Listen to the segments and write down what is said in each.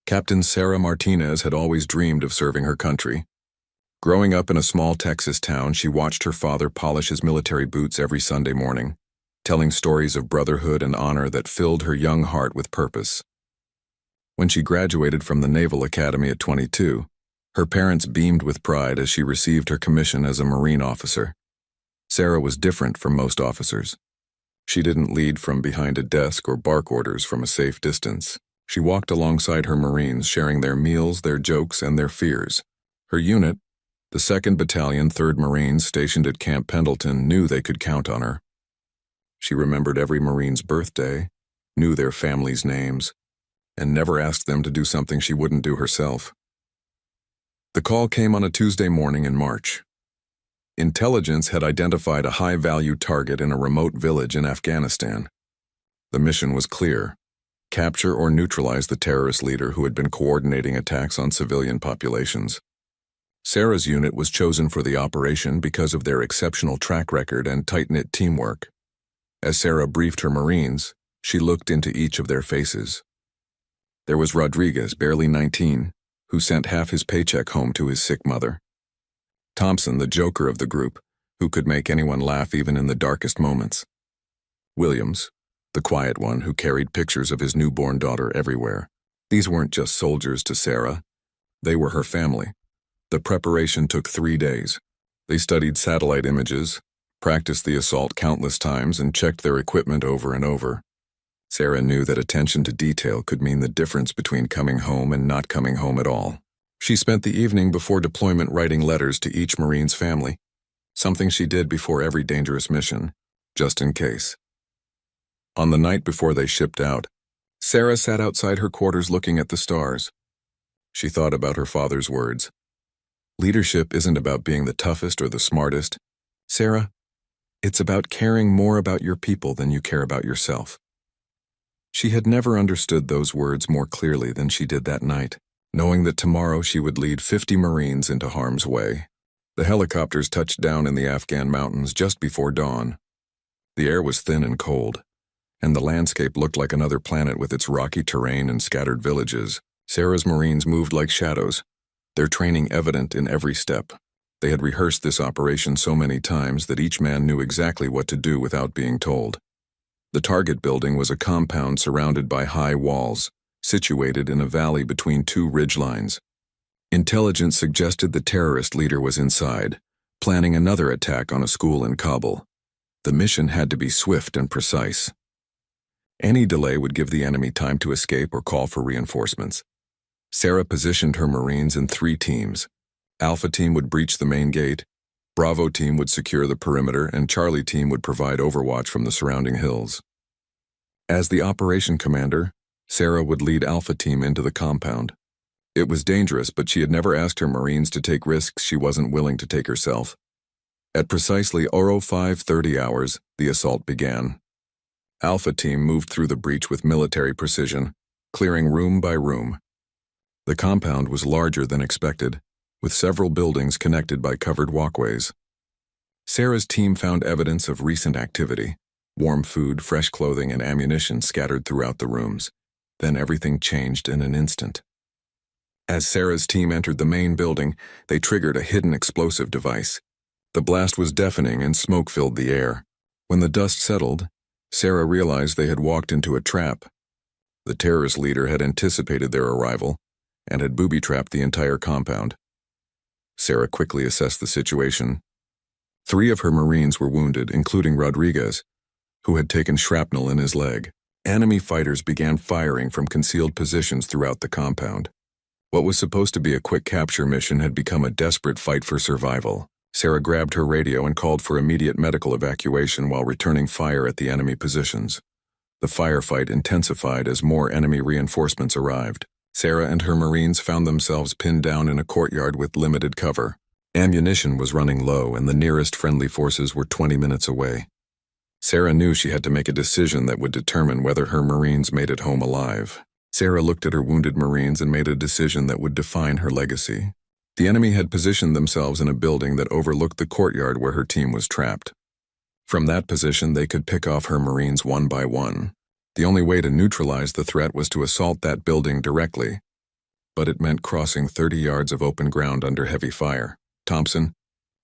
Captain Sarah Martinez had always dreamed of serving her country. Growing up in a small Texas town, she watched her father polish his military boots every Sunday morning, telling stories of brotherhood and honor that filled her young heart with purpose. When she graduated from the Naval Academy at 22, her parents beamed with pride as she received her commission as a Marine officer. Sarah was different from most officers. She didn't lead from behind a desk or bark orders from a safe distance. She walked alongside her Marines, sharing their meals, their jokes, and their fears. Her unit, the 2nd Battalion, 3rd Marines, stationed at Camp Pendleton, knew they could count on her. She remembered every Marine's birthday, knew their families' names, and never asked them to do something she wouldn't do herself. The call came on a Tuesday morning in March. Intelligence had identified a high-value target in a remote village in Afghanistan. The mission was clear: capture or neutralize the terrorist leader who had been coordinating attacks on civilian populations. Sarah's unit was chosen for the operation because of their exceptional track record and tight-knit teamwork. As Sarah briefed her Marines, she looked into each of their faces. There was Rodriguez, barely 19, who sent half his paycheck home to his sick mother. Thompson, the joker of the group, who could make anyone laugh even in the darkest moments. Williams, the quiet one who carried pictures of his newborn daughter everywhere. These weren't just soldiers to Sarah. They were her family. The preparation took 3 days. They studied satellite images, practiced the assault countless times, and checked their equipment over and over. Sarah knew that attention to detail could mean the difference between coming home and not coming home at all. She spent the evening before deployment writing letters to each Marine's family, something she did before every dangerous mission, just in case. On the night before they shipped out, Sarah sat outside her quarters looking at the stars. She thought about her father's words. Leadership isn't about being the toughest or the smartest. Sarah, it's about caring more about your people than you care about yourself. She had never understood those words more clearly than she did that night, knowing that tomorrow she would lead 50 Marines into harm's way. The helicopters touched down in the Afghan mountains just before dawn. The air was thin and cold, and the landscape looked like another planet with its rocky terrain and scattered villages. Sarah's Marines moved like shadows, their training evident in every step. They had rehearsed this operation so many times that each man knew exactly what to do without being told. The target building was a compound surrounded by high walls, situated in a valley between 2 ridgelines. Intelligence suggested the terrorist leader was inside, planning another attack on a school in Kabul. The mission had to be swift and precise. Any delay would give the enemy time to escape or call for reinforcements. Sarah positioned her Marines in 3 teams. Alpha Team would breach the main gate, Bravo Team would secure the perimeter, and Charlie Team would provide overwatch from the surrounding hills. As the operation commander, Sarah would lead Alpha Team into the compound. It was dangerous, but she had never asked her Marines to take risks she wasn't willing to take herself. At precisely 05:30 hours, the assault began. Alpha Team moved through the breach with military precision, clearing room by room. The compound was larger than expected, with several buildings connected by covered walkways. Sarah's team found evidence of recent activity: warm food, fresh clothing, and ammunition scattered throughout the rooms. Then everything changed in an instant. As Sarah's team entered the main building, they triggered a hidden explosive device. The blast was deafening and smoke filled the air. When the dust settled, Sarah realized they had walked into a trap. The terrorist leader had anticipated their arrival and had booby-trapped the entire compound. Sarah quickly assessed the situation. 3 of her Marines were wounded, including Rodriguez, who had taken shrapnel in his leg. Enemy fighters began firing from concealed positions throughout the compound. What was supposed to be a quick capture mission had become a desperate fight for survival. Sarah grabbed her radio and called for immediate medical evacuation while returning fire at the enemy positions. The firefight intensified as more enemy reinforcements arrived. Sarah and her Marines found themselves pinned down in a courtyard with limited cover. Ammunition was running low, and the nearest friendly forces were 20 minutes away. Sarah knew she had to make a decision that would determine whether her Marines made it home alive. Sarah looked at her wounded Marines and made a decision that would define her legacy. The enemy had positioned themselves in a building that overlooked the courtyard where her team was trapped. From that position, they could pick off her Marines one by one. The only way to neutralize the threat was to assault that building directly. but it meant crossing 30 yards of open ground under heavy fire. "Thompson,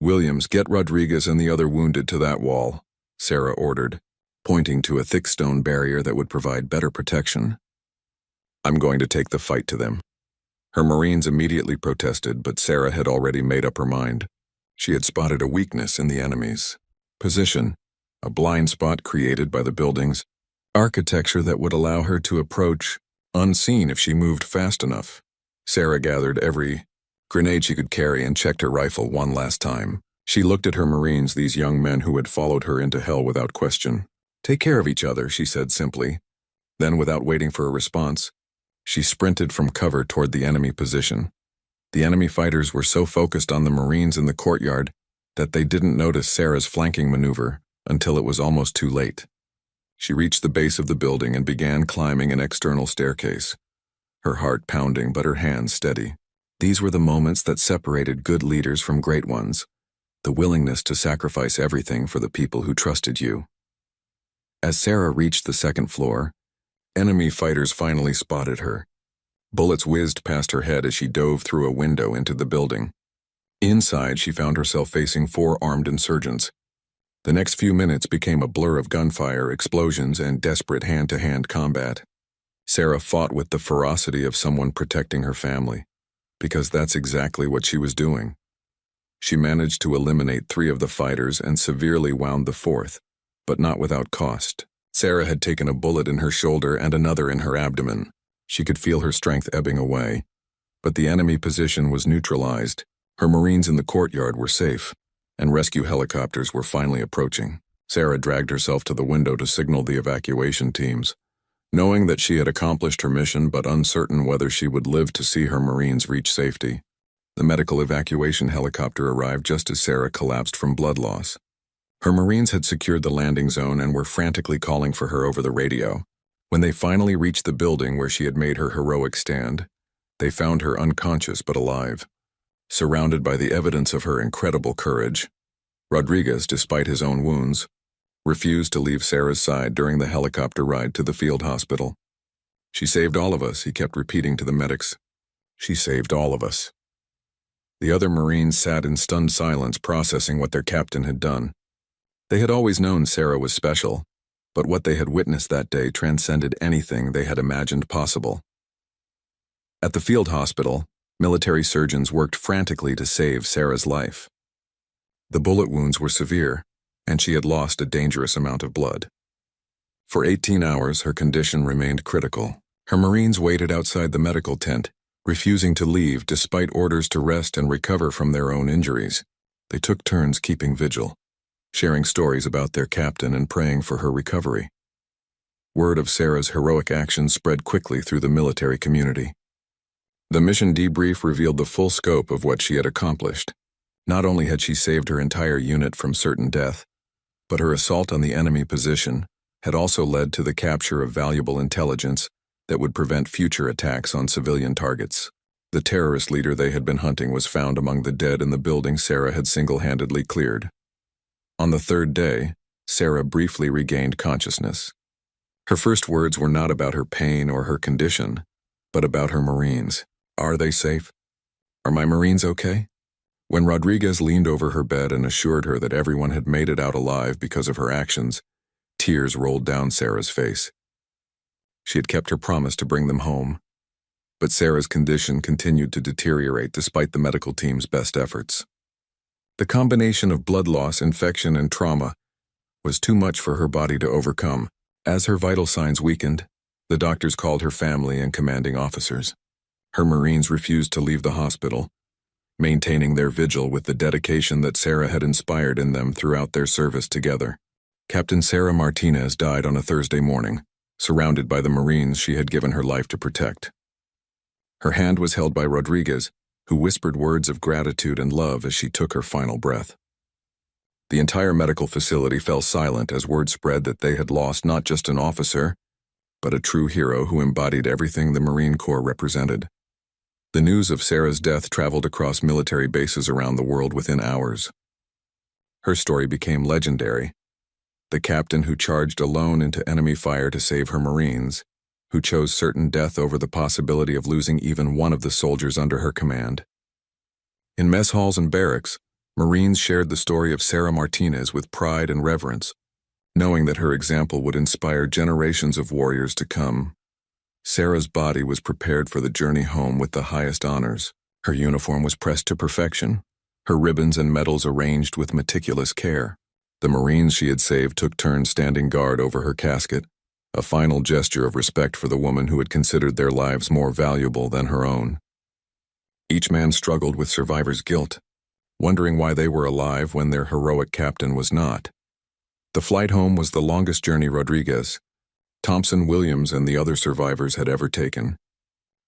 Williams, get Rodriguez and the other wounded to that wall," Sarah ordered, pointing to a thick stone barrier that would provide better protection. "I'm going to take the fight to them." Her Marines immediately protested, but Sarah had already made up her mind. She had spotted a weakness in the enemy's position, a blind spot created by the building's architecture that would allow her to approach unseen if she moved fast enough. Sarah gathered every grenade she could carry and checked her rifle one last time. She looked at her Marines, these young men who had followed her into hell without question. "Take care of each other," she said simply. Then, without waiting for a response, she sprinted from cover toward the enemy position. The enemy fighters were so focused on the Marines in the courtyard that they didn't notice Sarah's flanking maneuver until it was almost too late. She reached the base of the building and began climbing an external staircase, her heart pounding but her hands steady. These were the moments that separated good leaders from great ones, the willingness to sacrifice everything for the people who trusted you. As Sarah reached the second floor, enemy fighters finally spotted her. Bullets whizzed past her head as she dove through a window into the building. Inside, she found herself facing 4 armed insurgents. The next few minutes became a blur of gunfire, explosions, and desperate hand-to-hand combat. Sarah fought with the ferocity of someone protecting her family, because that's exactly what she was doing. She managed to eliminate 3 of the fighters and severely wound the 4th, but not without cost. Sarah had taken a bullet in her shoulder and another in her abdomen. She could feel her strength ebbing away, but the enemy position was neutralized. Her Marines in the courtyard were safe, and rescue helicopters were finally approaching. Sarah dragged herself to the window to signal the evacuation teams, knowing that she had accomplished her mission but uncertain whether she would live to see her Marines reach safety. The medical evacuation helicopter arrived just as Sarah collapsed from blood loss. Her Marines had secured the landing zone and were frantically calling for her over the radio. When they finally reached the building where she had made her heroic stand, they found her unconscious but alive, surrounded by the evidence of her incredible courage. Rodriguez, despite his own wounds, refused to leave Sarah's side during the helicopter ride to the field hospital. "She saved all of us," he kept repeating to the medics. "She saved all of us." The other Marines sat in stunned silence, processing what their captain had done. They had always known Sarah was special, but what they had witnessed that day transcended anything they had imagined possible. At the field hospital, military surgeons worked frantically to save Sarah's life. The bullet wounds were severe, and she had lost a dangerous amount of blood. For 18 hours, her condition remained critical. Her Marines waited outside the medical tent, refusing to leave despite orders to rest and recover from their own injuries. They took turns keeping vigil, sharing stories about their captain and praying for her recovery. Word of Sarah's heroic actions spread quickly through the military community. The mission debrief revealed the full scope of what she had accomplished. Not only had she saved her entire unit from certain death, but her assault on the enemy position had also led to the capture of valuable intelligence that would prevent future attacks on civilian targets. The terrorist leader they had been hunting was found among the dead in the building Sarah had single-handedly cleared. On the 3rd day, Sarah briefly regained consciousness. Her first words were not about her pain or her condition, but about her Marines. "Are they safe? Are my Marines okay?" When Rodriguez leaned over her bed and assured her that everyone had made it out alive because of her actions, tears rolled down Sarah's face. She had kept her promise to bring them home, but Sarah's condition continued to deteriorate despite the medical team's best efforts. The combination of blood loss, infection, and trauma was too much for her body to overcome. As her vital signs weakened, the doctors called her family and commanding officers. Her Marines refused to leave the hospital, maintaining their vigil with the dedication that Sarah had inspired in them throughout their service together. Captain Sarah Martinez died on a Thursday morning, surrounded by the Marines she had given her life to protect. Her hand was held by Rodriguez, who whispered words of gratitude and love as she took her final breath. The entire medical facility fell silent as word spread that they had lost not just an officer, but a true hero who embodied everything the Marine Corps represented. The news of Sarah's death traveled across military bases around the world within hours. Her story became legendary. The captain who charged alone into enemy fire to save her Marines, who chose certain death over the possibility of losing even one of the soldiers under her command. In mess halls and barracks, Marines shared the story of Sarah Martinez with pride and reverence, knowing that her example would inspire generations of warriors to come. Sarah's body was prepared for the journey home with the highest honors. Her uniform was pressed to perfection, her ribbons and medals arranged with meticulous care. The Marines she had saved took turns standing guard over her casket, a final gesture of respect for the woman who had considered their lives more valuable than her own. Each man struggled with survivor's guilt, wondering why they were alive when their heroic captain was not. The flight home was the longest journey Rodriguez, Thompson, Williams, and the other survivors had ever taken.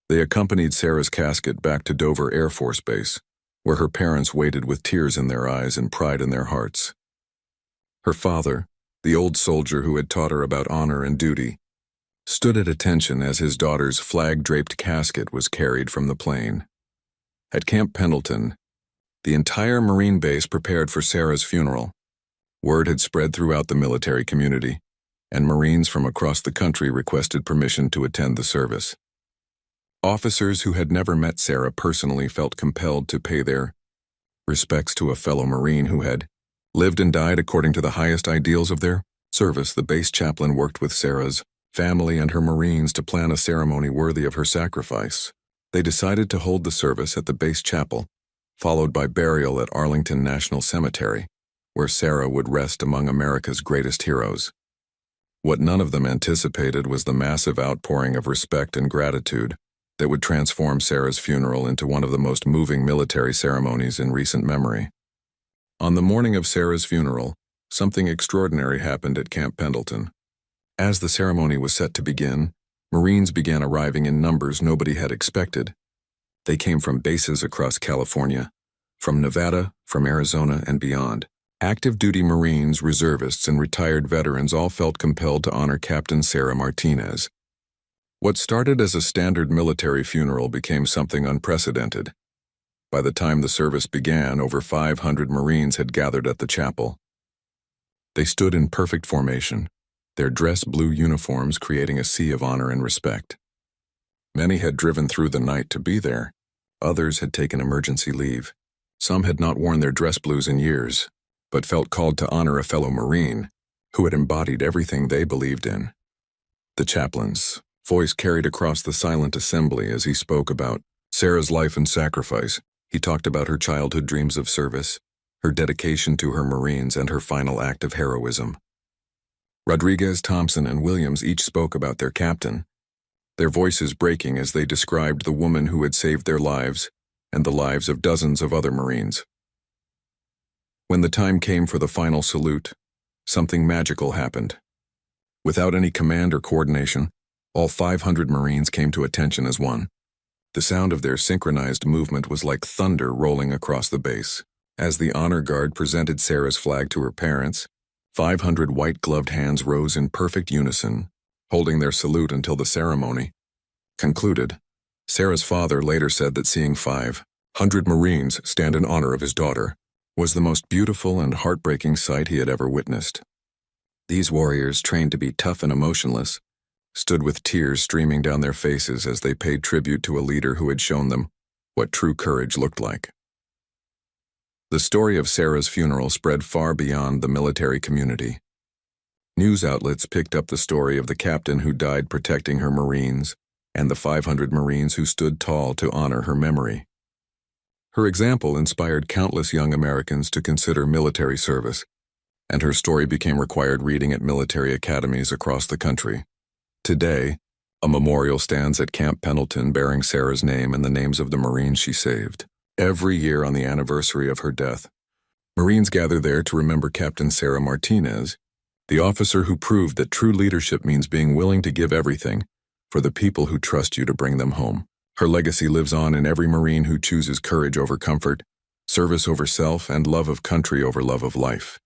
They accompanied Sarah's casket back to Dover Air Force Base, where her parents waited with tears in their eyes and pride in their hearts. Her father, the old soldier who had taught her about honor and duty, stood at attention as his daughter's flag-draped casket was carried from the plane. At Camp Pendleton, the entire Marine base prepared for Sarah's funeral. Word had spread throughout the military community, and Marines from across the country requested permission to attend the service. Officers who had never met Sarah personally felt compelled to pay their respects to a fellow Marine who had lived and died according to the highest ideals of their service. The base chaplain worked with Sarah's family and her Marines to plan a ceremony worthy of her sacrifice. They decided to hold the service at the base chapel, followed by burial at Arlington National Cemetery, where Sarah would rest among America's greatest heroes. What none of them anticipated was the massive outpouring of respect and gratitude that would transform Sarah's funeral into one of the most moving military ceremonies in recent memory. On the morning of Sarah's funeral, something extraordinary happened at Camp Pendleton. As the ceremony was set to begin, Marines began arriving in numbers nobody had expected. They came from bases across California, from Nevada, from Arizona, and beyond. Active duty Marines, reservists, and retired veterans all felt compelled to honor Captain Sarah Martinez. What started as a standard military funeral became something unprecedented. By the time the service began, over 500 Marines had gathered at the chapel. They stood in perfect formation, their dress blue uniforms creating a sea of honor and respect. Many had driven through the night to be there. Others had taken emergency leave. Some had not worn their dress blues in years, but felt called to honor a fellow Marine who had embodied everything they believed in. The chaplain's voice carried across the silent assembly as he spoke about Sarah's life and sacrifice. He talked about her childhood dreams of service, her dedication to her Marines, and her final act of heroism. Rodriguez, Thompson, and Williams each spoke about their captain, their voices breaking as they described the woman who had saved their lives and the lives of dozens of other Marines. When the time came for the final salute, something magical happened. Without any command or coordination, all 500 Marines came to attention as one. The sound of their synchronized movement was like thunder rolling across the base. As the honor guard presented Sarah's flag to her parents, 500 white-gloved hands rose in perfect unison, holding their salute until the ceremony concluded. Sarah's father later said that seeing 500 Marines stand in honor of his daughter was the most beautiful and heartbreaking sight he had ever witnessed. These warriors, trained to be tough and emotionless, stood with tears streaming down their faces as they paid tribute to a leader who had shown them what true courage looked like. The story of Sarah's funeral spread far beyond the military community. News outlets picked up the story of the captain who died protecting her Marines and the 500 Marines who stood tall to honor her memory. Her example inspired countless young Americans to consider military service, and her story became required reading at military academies across the country. Today, a memorial stands at Camp Pendleton bearing Sarah's name and the names of the Marines she saved. Every year on the anniversary of her death, Marines gather there to remember Captain Sarah Martinez, the officer who proved that true leadership means being willing to give everything for the people who trust you to bring them home. Her legacy lives on in every Marine who chooses courage over comfort, service over self, and love of country over love of life.